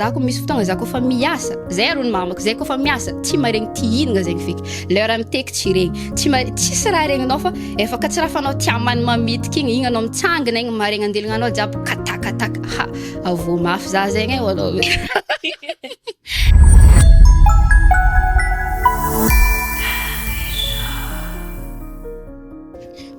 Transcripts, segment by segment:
Zako misy fotoagna za kaofa miasa, zay rony mamako, zay kaofa miasa, tsy maregny ty hinagna zegny feky. Lera miteky tsy regny. Tsisy raha regninao fa efa katsirafanao tiamany mamitiky igny anao mitsangana igny maregny andelignanao jiaby katakataka. Ha, avô mafy za zegny ai anao.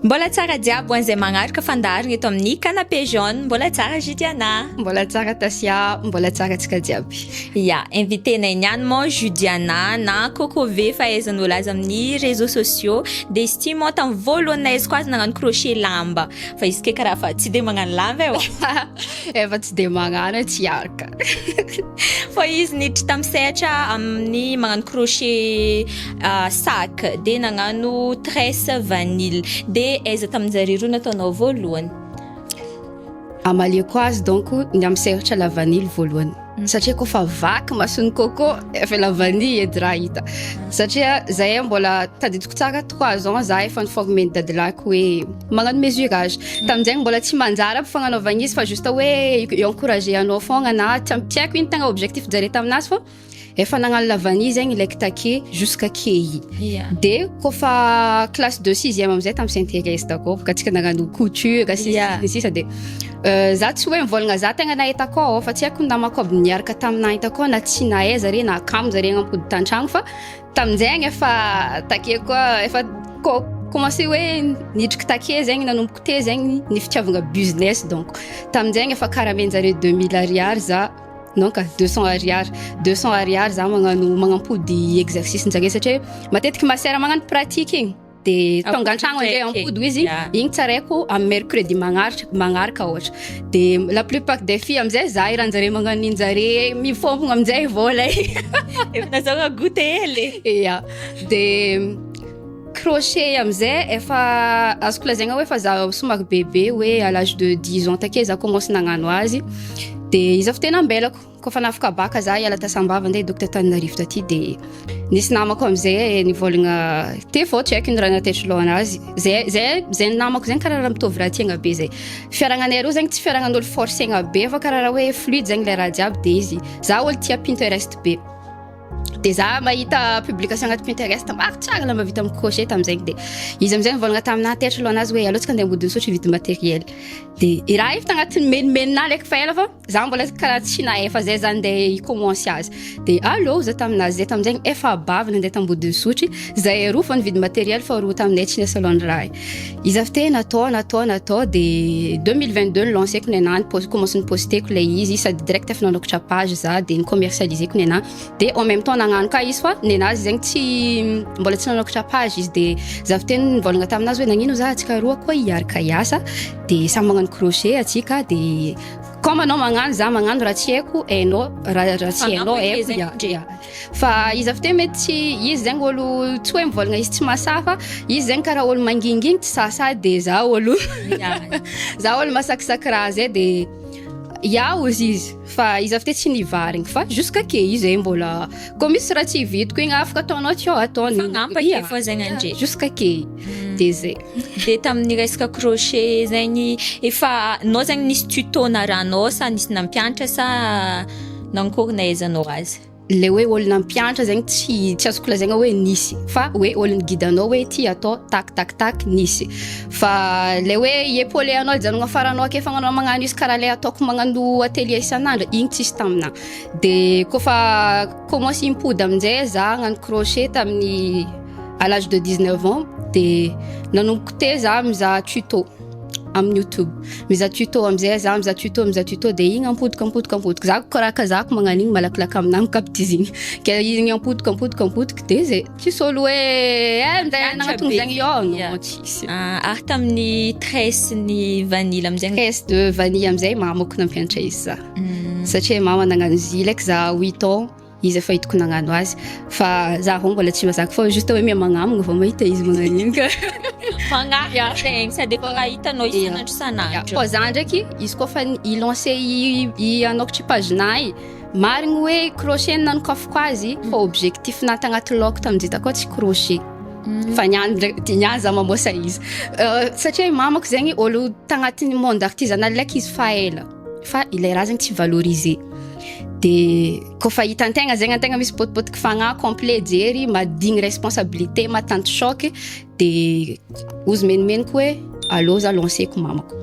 Mbola tsara jiaby ho an'izay magnaraka fandarigna eto amin'ny canapé jaune. Mbola tsara Judiana. Mbola tsara Tasia, mbola tsara antsika jiaby. Ya, invité-nay niany mo Judiana na Coco V fahaizan'olo azy amin'ny réseaux sociaux. De izy ty mo tamin'ny voalohanay izy koa azy nagnano crochet lamba. Fa izy ke karaha fa tsy de magnano lamba eo. Efa tsy de magnano tsy araka. Fa izy niditra tamin'ny sehatra amin'ny magnano crochet sac de nagnano tresse vanille. De aiza tamin'izare roa nataonao voalohany? Amaliako azy donc ny amin'ny sehatra la vanille voalohany. Satria kaofa vaky mason'ny coco efa la vanille edy raha hita. Satria zahay mbola tadidiko tsara 3 ans za efa niforme ny dadilako hoe magnano mesurage. Tamin'izay mbola tsy manjara fagnanaovagna izy fa juste hoe encourager anao fogna na tsy haiko ino tegna objectif jare taminazy fa efa nagnano la vanille zegny ilaiky take jusqu'à KI. De kaofa classe de 6e amizay tamin'ny Saint-Thérèse d'accord ka tsika nagnano couture sisa de za tsy hoe mivôlagna za tegna nahita akao fa tsy haiko namako aby niaraka taminahy takao na tsy nahay zare na kamo zare nampody tantragno fa tamin'izay efa take koa efa commencé hoe nidriky take zegny nanomboka te zegny ny fitiavagna business donc tamin'izay efa karamenjare 2000 ariary za donc 200 ariary za magnampody exercice nzare satria matetiky masera magnano pratique igny de tonga antragno anjay ampody izy igny tsaraiko am mercredi magnaraka ohatra de la plupart des filles amizay za iranjare magnano ninjare mifompogna amizay vola efa nazahoagna goûter hely ya de crochet amizay efa azoko lazaigna hoe efa za somary bébé hoe à l'âge de 10 ans take za commence nagnano azy de izy avy tena ambelako kaofa nafaka baka za iala tasambava andeha docteur Tananarivo taty de nisy namako amizay nivolagna te fô tsy haiko ino raha natetry lohanazy zay namako zegny karaha raha mitovy raha tiagna be zay fiaragnanay roa zegny tsy fiaragnan'olo forcegna be fa karaha raha hoe fluide zegny le raha jiaby de izy za olo tia Pinterest be de za mahita publication agnaty Pinterest maro tsara lamba vita amin'ny crochet tamin'izay de izy amizay nivolagna taminahy tetry lohanazy hoe alotsika andeha ambodiny sotry vidy matériel de i raha ifta agnatin'ny menimeninah laiky fa ela fa za mbola karaha tsy nahay fa zay za andeha icommencer azy de allô za taminazy zay tamin'izay efa bavy nandeha tambodiny sotry zay roa fa nividy matériel fa roa taminay tsy nesalon raha izy avy te natao de 2022 nilanceko nenany commence niposteko le izy sady direct efa nanokatra page za de nicommercialiseko nenah de en même temps nagnano ka izy fa nenazy zegny tsy mbola tsy nanokatra page izy de zavy teny nivolagna taminazy hoe nagnino za atsika roa koa hiaraka hiasa de samy magnano crochet atsika de comme anao magnano za magnano raha tsy haiko hainao raha tsy hainao haiko fa izy avy te mety tsy izy zegny olo tsy hoe mivolagna izy tsy masafa izy zegny karaha olo manginginy tsy sasa de za olo za olo masakisaky raha zay de ozy izy fa izy avy te tsy nivarigny fa jusqu'à ke izy mbola comme misy raha tsy vidiko igny afaka ataonao tio ataony fagnampaka fô zegny andre jusqu'à ke de zay de tamin'ny resaka crochet zegny efa nao zegny nisy tuto naranao sa nisy nampianatra sa nankory nahaizanao azy le hoe olo nampianatra zegny tsy azoko lazaigna hoe nisy fa hoe olo nigidanao hoe ty atao tak nisy fa le hoe iepole anao janogna faranao ake fagnanao magnano izy karaha le ataoko magnano atelier isan'andro igny tsisy taminahy de kaofa commence impody aminjay za hagnano crochet tamin'ny à l'âge de 19 ans de nanomboko te za mizaha tuto amin'ny YouTube mizaha tuto amizay za mizaha tuto de igny ampodiko za karaha kazako magnano igny malakilaky aminahy mikapitizigny ke igny ampodiko de zay tsisy olo hoe minday nagnatony zegny no tsisy ary tamin'ny tresse ny vanille amizay tresse de vanille amizay mamako nampianatra izy za satria mama nagnano izy ilaiky za 8 ans izy efa hitako nagnano azy fa za ho mbola tsy mazaka fa juste hoe miamagnamagna vao mahita izy magnano igny ka magnahy sady efa hitanao isanandro fa za ndraiky izy kofa ilancé anokatra page-nahy marigny hoe crochet nanokafiko azy fa objectif naty agnaty laoko tamin'izay takao tsy crochet fa niany za mamoasa izy satria mamako zegny olo tagnatin'ny monde artisanal laiky izy fa ela fa ilay raha zegny tsy valoriser de kaofa hitantegna zegny antegna misy potipotiky fagnahy complet jery madigny responsabilité matanty choc de ozy menimeniko hoe allo za lanceko mamako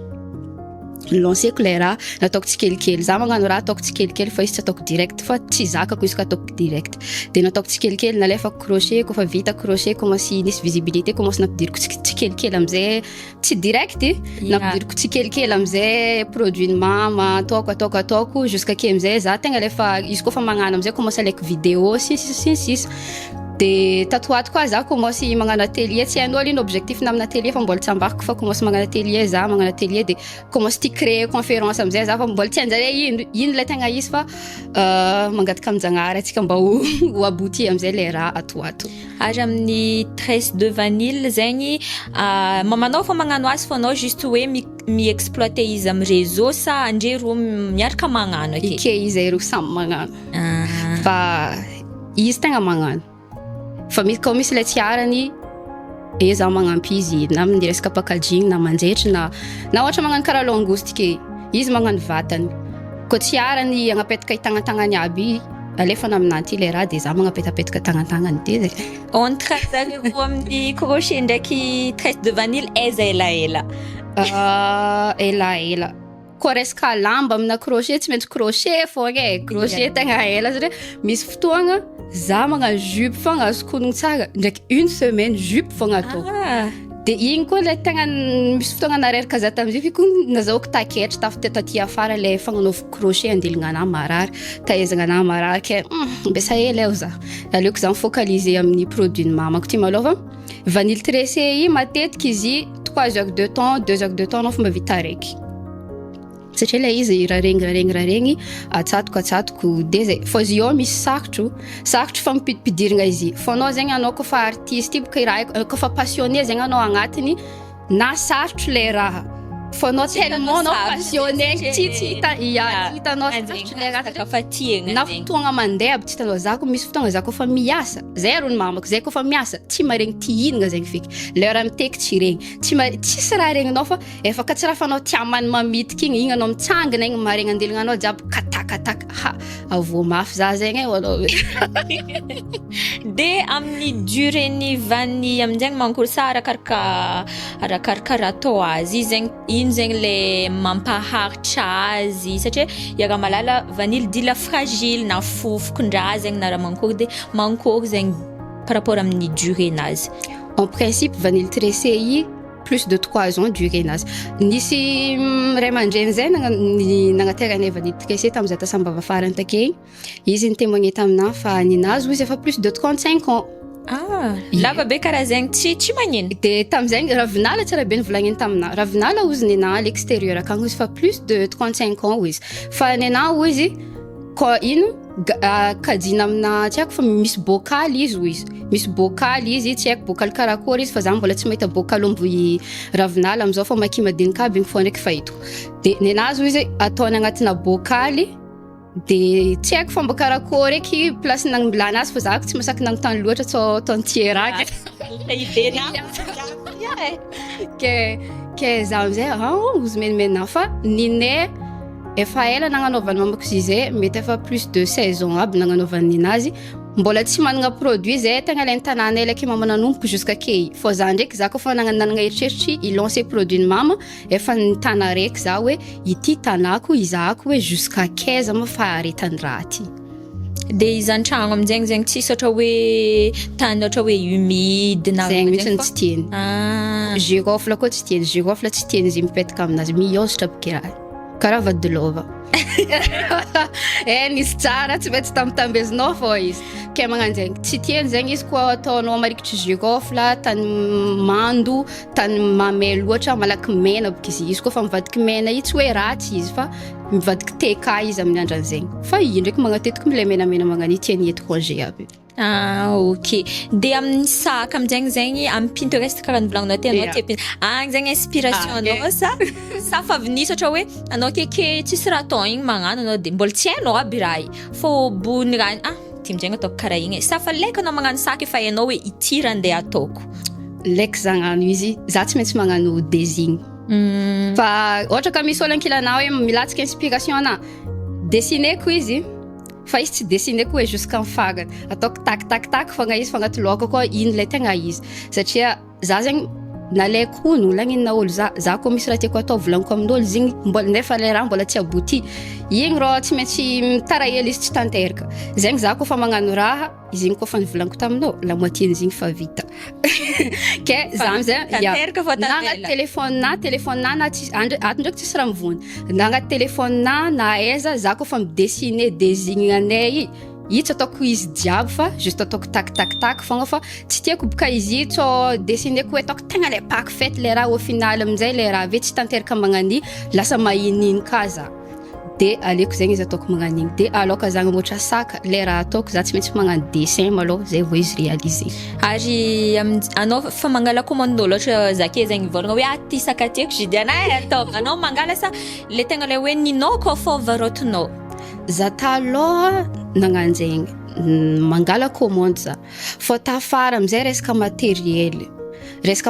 lanceko le raha nataoko tsikelikely za magnano raha ataoko tsikelikely fa izy tsy ataoko direct fa tsy zakako izy ka ataoko direct de nataoko tsikelikely nalefako crochet kaofa vita crochet commence nisy visibilité commence nampidiriko tsikelikely amizay tsy direct nampidiriko tsikelikely amizay produit mama ataoko jusqu'à que amizay za tegna lefa izy kaofa magnano amizay commence alaiky vidéo sis de tatoato koa za commence magnano atelier tsy hainao ino objectif namina atelier fa mbola tsy ambarako fa commence magnano atelier za magnano atelier de commence ty créer conférence amizay za fa mbola tsy anjare ino le tegna izy fa mangataka aminjanahary atsika mba ho abouti amizay le raha atoato ary amin'ny tresse de vanille zegny mamanao fa magnano azy fa anao juste hoe mi-exploiter izy am réseau sa andre ro miaraka magnano ake izy ro samy magnano fa izy tegna magnano fa misy le tiarany za magnampy izy na amin'ny resaka packaging na manjaitry na ohatra magnano karaha langouste ke izy magnano vatany ko tiarany agnapetaka itagnatanany aby alefana aminanty le raha de za magnapetapetaka tagnatanany de entre zareo amin'ny crochet ndraiky tresse de vanille aiza elaela elaela koa resaka lamba amina crochet tsy maintsy crochet fogna crochet tegna ela satria misy fotoagna za magnano jupe fogna azoko honogno tsara ndraiky une semaine jupe fogna ataoko de igny koa le tegna misy fotoagna nareraka za tamizay fiko nazahoako taketry tafy taty afara le fagnanaovako crochet andilinana marary taezagna marary ke mbesa hely eo za aleoko za mifocaliser amin'ny produit ny mamako ty malôha vanille tressé i matetiky izy 3 heures de temps 2 heures de temps anao fomba vita araiky satria le izy raregny atsatoko de zay fa izy io misy sarotro fa mipidipirana izy fa anao zegny anao kofa artiste boka raha kofa passionné zegny anao agnatiny na sarotro le raha fa anao tellement anao passionné tsy hitanao sarotro le raha fa tiegna na fotoagna mandeha aby tsy hitanao za ko misy fotoagna za kofa miasa zay ro ny mamako zay kofa miasa tsy maregny ty hinagna zegny feky le raha miteky tsy regny tsisy raha regninao fa efa ka tsy raha fanao tiamany mamitiky igny anao mitsangana igny maregny andelignanao jiaby katakataka avo mafy za zegny anao de amin'ny durée ny vanille aminjegny mankory sa arakaraka raha atao azy zegny ino zegny le mampaharitra azy satria raha malala vanille dila fragile na fofokon-draha zegny na raha mankory de mankory zegny par rapport amin'ny durée nazy en principe vanille tressé i plus de 3 ans durée nazy nisy ray aman-dreny zay nagnaterany vanille tressé tamin'ny zata sambava farany take izy nitémoigné taminahy fa ninazy izy efa plus de 35 ans lava be karaha zegny tsy magnino de tamizegny ravinala tsara be nivolagniny taminahy ravinala ozy nena à l'extérieur akagny izy fa plus de 35 ans izy fa nena izy koa ino kajina amina tsy haiko fa misy bocal izy izy misy bocal izy tsy haiko bocal karakory izy fa za mbola tsy mahita bocal omby ravinala amizao fa maky madinika aby igny fo ndraiky fahito de nenazy izy ataony agnatina bocal de tsy haiko fomba karakory eky place nagnombilana azy fa za tsy masaky nagnontany loatra ataony tieraky ke za amizay ozy menimena fa ninay efa ela nagnanaovany mamako zay mety efa plus de 16 ans aby nagnanaovany ninazy mbola tsy managna produit zay tegna le tanàna ela ke mama nanomboka jusqu'à ke fa za ndraiky za kofa nanagna eritreritry ilancer produit ny mama efa nitana raiky za hoe ity tanako izahako hoe jusqu'à 15 ma fa aretan-draha ty de izy an-tragno aminjegny zegny tsisy ohatra hoe tany ohatra hoe humide na zegny mihitsy tsy tieny girofle koa tsy tieny girofle tsy tieny izy mipetaka aminazy miôzatra boke karaha vadilova nisy tsara tsy maintsy tambezinao fô izy ke magnano zegny tsy tieny zegny izy koa ataonao marikitry girofle tany mando tany mamay loatra malaky mena boka izy koa fa mivadiky mena i tsy hoe ratsy izy fa mivadiky teka izy amin'ny andran'zegny fa i ndraiky magnatetiko mile menamena magnano tieny étranger aby ok de amin'ny sac aminjegny zegny amin'ny Pinterest karaha nivolagninao ty anao ty agny zegny inspiration anao sa fa vinisy ohatra hoe anao keke tsisy raha atao igny magnano anao de mbola tsy hainao aby raha i fô bony raha ty aminjegny ataoko karaha igny sa fa laiky anao magnano sac efa hainao hoe ity raha andeha ataoko laiky zagnano izy za tsy maintsy magnano design fa ohatra ka misy olo ankilanao hoe milatsaka inspiration ana Dessineko izy fa izy tsy dessineko hoe jusqu'en farany ataoko tak fogna izy fa agnaty lôhako koa ino le tegna izy satria za zegny nalaiko no lagnina ôlo za koa misy raha tiako atao volaniko amin'olo zegny mbola nefa le raha mbola tsy abouti igny rô tsy maintsy tarahely izy tsy tanteraka zegny za koa fa magnano raha izy igny koa fa nivolaniko taminao la moitié-n'izigny fa vita ke za amizay na agnaty téléphone na ato ndraiky tsisy raha mivony na agnaty téléphone na aiza za koa fa midessiner désignanay i tsy ataoko izy jiaby fa juste ataoko tak fogna fa tsy tiako boka izy tsô dessineko hoe ataoko tegna le parfait le raha au final amizay le raha ve tsy tanteraka magnany lasa mahininy ka za de aleko zegny izy ataoko magnan'igny de aloka zagny moatra saka le raha ataoko za tsy maintsy magnano dessin malôha zay vao izy réaliser ary anao fa mangala commande ohatra zake zegny volagna hoe ty saka tiako Judiana atao anao mangala sa le tegna le hoe ninao koa fô varotinao za talôha nagnanjegny mangala commande za fô tafara amizay resaka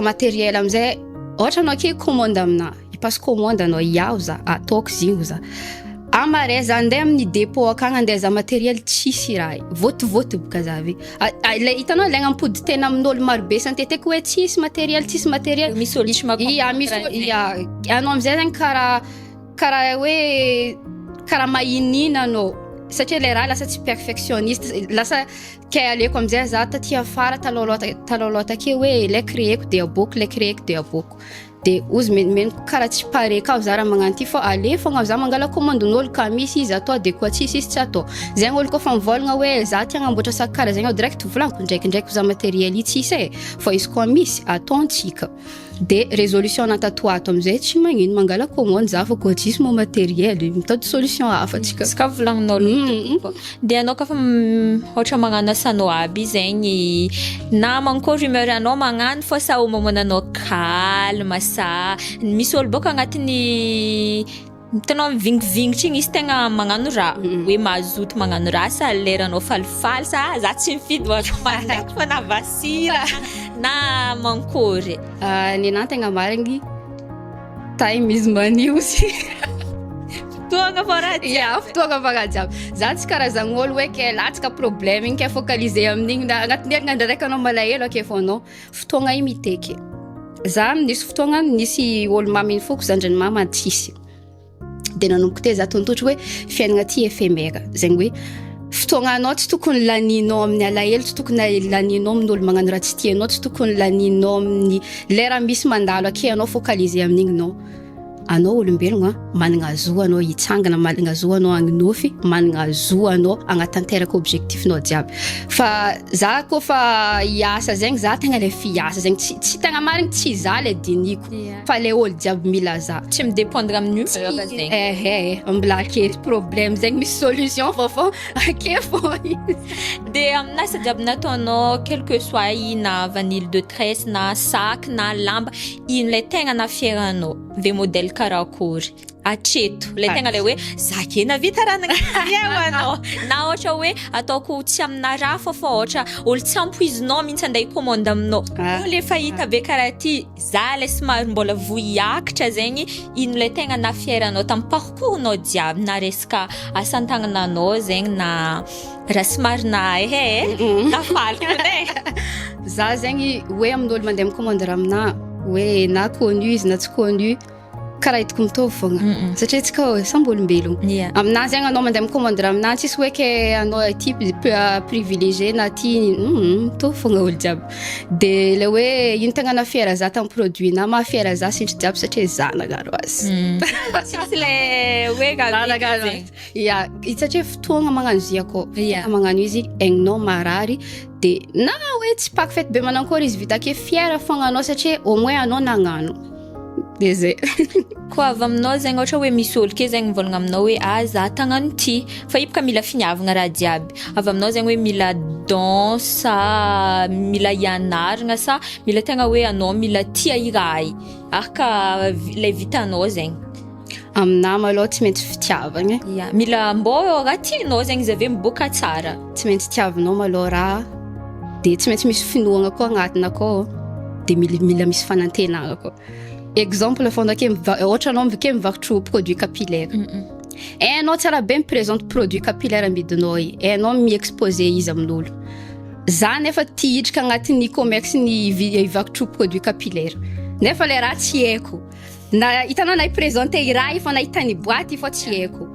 matériel amizay ohatra anao ke commande amina ipasse commande anao iaho za ataoko zigny za amare za andeha amin'ny dépôt akagny andeha za matériel tsisy raha votovoto boka za ve le hitanao legna ampody tena amin'olo marobe santeteko hoe tsisy matériel misy olo misy anao amizay zegny karaha hoe karaha mahinina anao satria le raha lasa tsy perfectionniste lasa ke aleko amizay za taty afara talôlôta take hoe le créeko de aboko de ozy meniko karaha tsy pare ka za raha magnano ty fô ale fogna za mangala commandin'olo ka misy izy atao de koa tsisy izy tsy atao zegny olo koa fa mivolagna hoe za tia agnamboatra sak karaha zegny direct volaniko ndraikindraiky za matériel i tsisy fô izy koa misy ataontsika de résolution natatoato amizay tsy magnino mangala commande za fa koa tsisy mo matériel mitady solution hafa tsika ska volagninao de anao ka fa ohatra magnano asanao aby zegny na mankory humeur anao magnano fô sa au moment anao calme sa misy olo boka agnatiny tanao mivingivingitra igny izy tegna magnano raha hoe mazoto magnano raha sa leranao falifaly sa za tsy mifidy mandraiky fa na vasira na mankory nena tegna marigny time is money aussi fotoagna fa raha jiaby za tsy karazan'olo hoe ke latsaka problème igny ke focaliser amin'igny agnatin'ny herinandro raiky anao malahelo ake fô anao fotoagna i miteky za nisy fotoagna nisy olo maminy foko zandrany mama tsisy de nanomboka te za tontotry hoe fiainagna ty éphémère zegny hoe fotoagna anao tsy tokony laninao amin'ny alahelo tsy tokony laninao amin'olo magnano raha tsy tianao tsy tokony laninao amin'ny lera misy mandalo ake anao focaliser amin'igny anao olombelogna managna zo anao hitsangana managna zo anao agnofy managna zo anao agnatanteraka objectifinao jiaby fa za koa fa hiasa zegny za tegna le fiasa zegny tsy tegna marigny tsy za le diniko fa le olo jiaby mila za tsy midépendre amin'ny humeur zegny mbola ake problème zegny misy solution fô ake fô de amin'asa jiaby nataonao quel que soit na vanille de tresse na sac na lamba ino le tegna nafieranao ve modèle karakory atreto le tegna le hoe za ke navita raha nagnanao na ohatra hoe ataoko tsy amina raha fa ohatra olo tsy ampoizinao mihitsy andeha commande aminao le fahita be karaha ty za le somary mbola voiakitra zegny ino le tegna nafieranao tamin'ny parcours-nao jiaby na resaka asan-tagnananao zegny na raha somary na nafaly za zegny hoe amin'olo mandeha micommande raha amina hoe na connu izy na tsy connu karaha hitako mitovy fogna satria tsika samby olombelogno amina zegny anao mandeha micommande raha amina tsisy hoe ke anao ty privilégié na ty mitovy fogna olo jiaby de le hoe ino tegna nafiera za tamin'ny produit na mahafiera za sintry jiaby satria za nagnano azy tsisy le hoe zegny satria fotoagna magnano izy akao magnano izy aigninao marary de na hoe tsy parfait be manankory izy vita ake fiera fogna anao satria au moins anao nagnano de zay koa avy aminao zegny ohatra hoe misy olo ke zegny mivolagna aminao hoe za tagnano ty fa io boka mila finiavagna raha jiaby avy aminao zegny hoe mila don sa mila ianaragna sa mila tegna hoe anao mila tia i raha araka le vitanao zegny amina malôha tsy maintsy fitiavagna mila mbô raha tianao zegny izy ave miboaka tsara tsy maintsy tiavinao malôha raha de tsy maintsy misy finoagna koa agnatiny akao de mila misy fanantenagna koa exemple fondake ohatra anao ke mivarotro produit capillaire hainao tsara be miprésente produit capillaire amidinao i, hainao mi-exposé izy amin'olo. Za nefa tia hidrika agnatin'ny commerce ny ivakotro produit capillaire. Nefa le raha tsy haiko. Na hitanao na i-présenté i raha fa nahita ny boîte fa tsy haiko.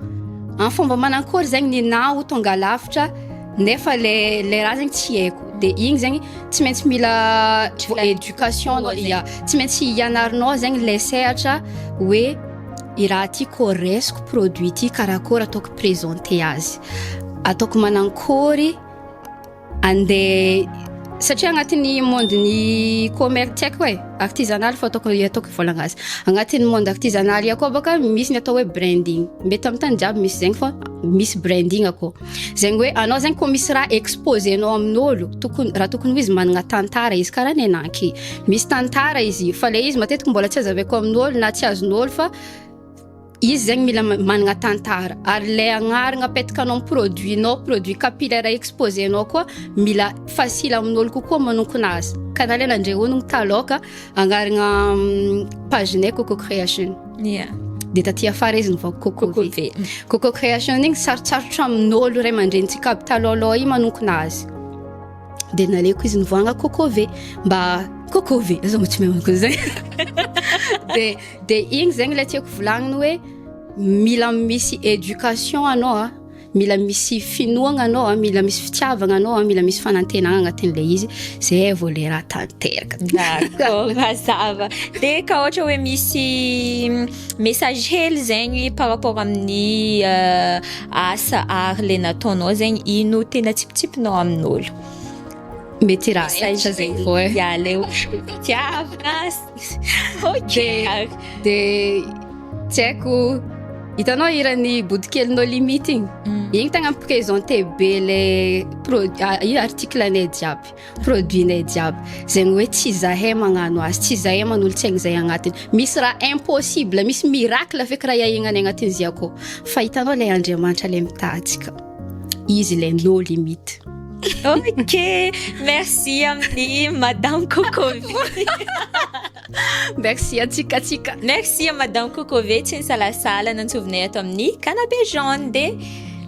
Amin'ny fomba manankory zegny ninao tonga lafatra nefa le raha zegny tsy haiko. De igny zegny tsy maintsy mila éducation ya, tsy maintsy ianarinao zegny le sehatra hoe i raha ty koresiko produit ty karakory ataoko présenté azy. Ataoko manankory ande satria agnatin'ny monde-ny commerce tsy haiko hoe artisanal fa ataoko ivolagna azy. Agnatin'ny monde artisanal akao baka misy ny atao hoe branding. Mety amin'ny tany jiaby misy zegny fa misy branding akao. Zegny hoe anao zegny koa misy raha exposénao amin'olo, raha tokony izy managna tantara izy karaha ny ananky. Misy tantara izy, fa le izy matetiky mbola tsy azavaiko amin'olo na tsy azon'olo fa izy zegny mila managna tantara. Ary le agnaragna apetakanao amin'ny produit-nao, produit capillaire exposénao koa mila facile amin'olo kokoa manonkona azy. Kanaly nandrehonogno taloka agnaragna page-nay Coco Creation. Yeah. De taty afara izy nivako Coco V. Coco Creation igny sarotsarotra amin'olo ray aman-drenitsika aby talôlô i manonkona azy. De naleko izy nivoagna Coco V mba Coco V, za mo tsy mahay zay. de igny zegny le tiako volagniny hoe mila misy éducation anao mila misy finoagna anao mila misy fitiavagna anao mila misy fanantenagna agnatin'le izy zay vao le raha tanteraka. D'accord, mazava. De ka ohatra hoe misy message hely zegny par rapport amin'ny asa art le nataonao zegny ino tena tsipitsipinao amin'olo? Mety raha ehatra zegny fô ya le fitiavagna. Ok. De tsy haiko hitanao iran'ny bodikelinao limite igny. Igny tegna miprésente be le article-nay jiaby, produit-nay jiaby. Zegny hoe tsy zahay magnano azy, tsy zahay manolo tsaigny zay agnatiny. Misy raha impossible, misy miracle feky raha iahignany agnatin'izy akao. Fa hitanao le Andriamanitra le mitahitsika. Izy le no limite. Ok, merci amin'ny Madame Coco V. Merci atsika. Merci à Madame Coco V tsy nisalasala nantsovinay ato amin'ny Canapé Jaune. De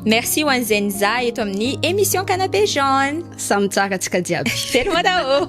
merci ho an'Zenza eto amin'ny émission Canapé Jaune. Samy tsara atsika jiaby. Telo daholo.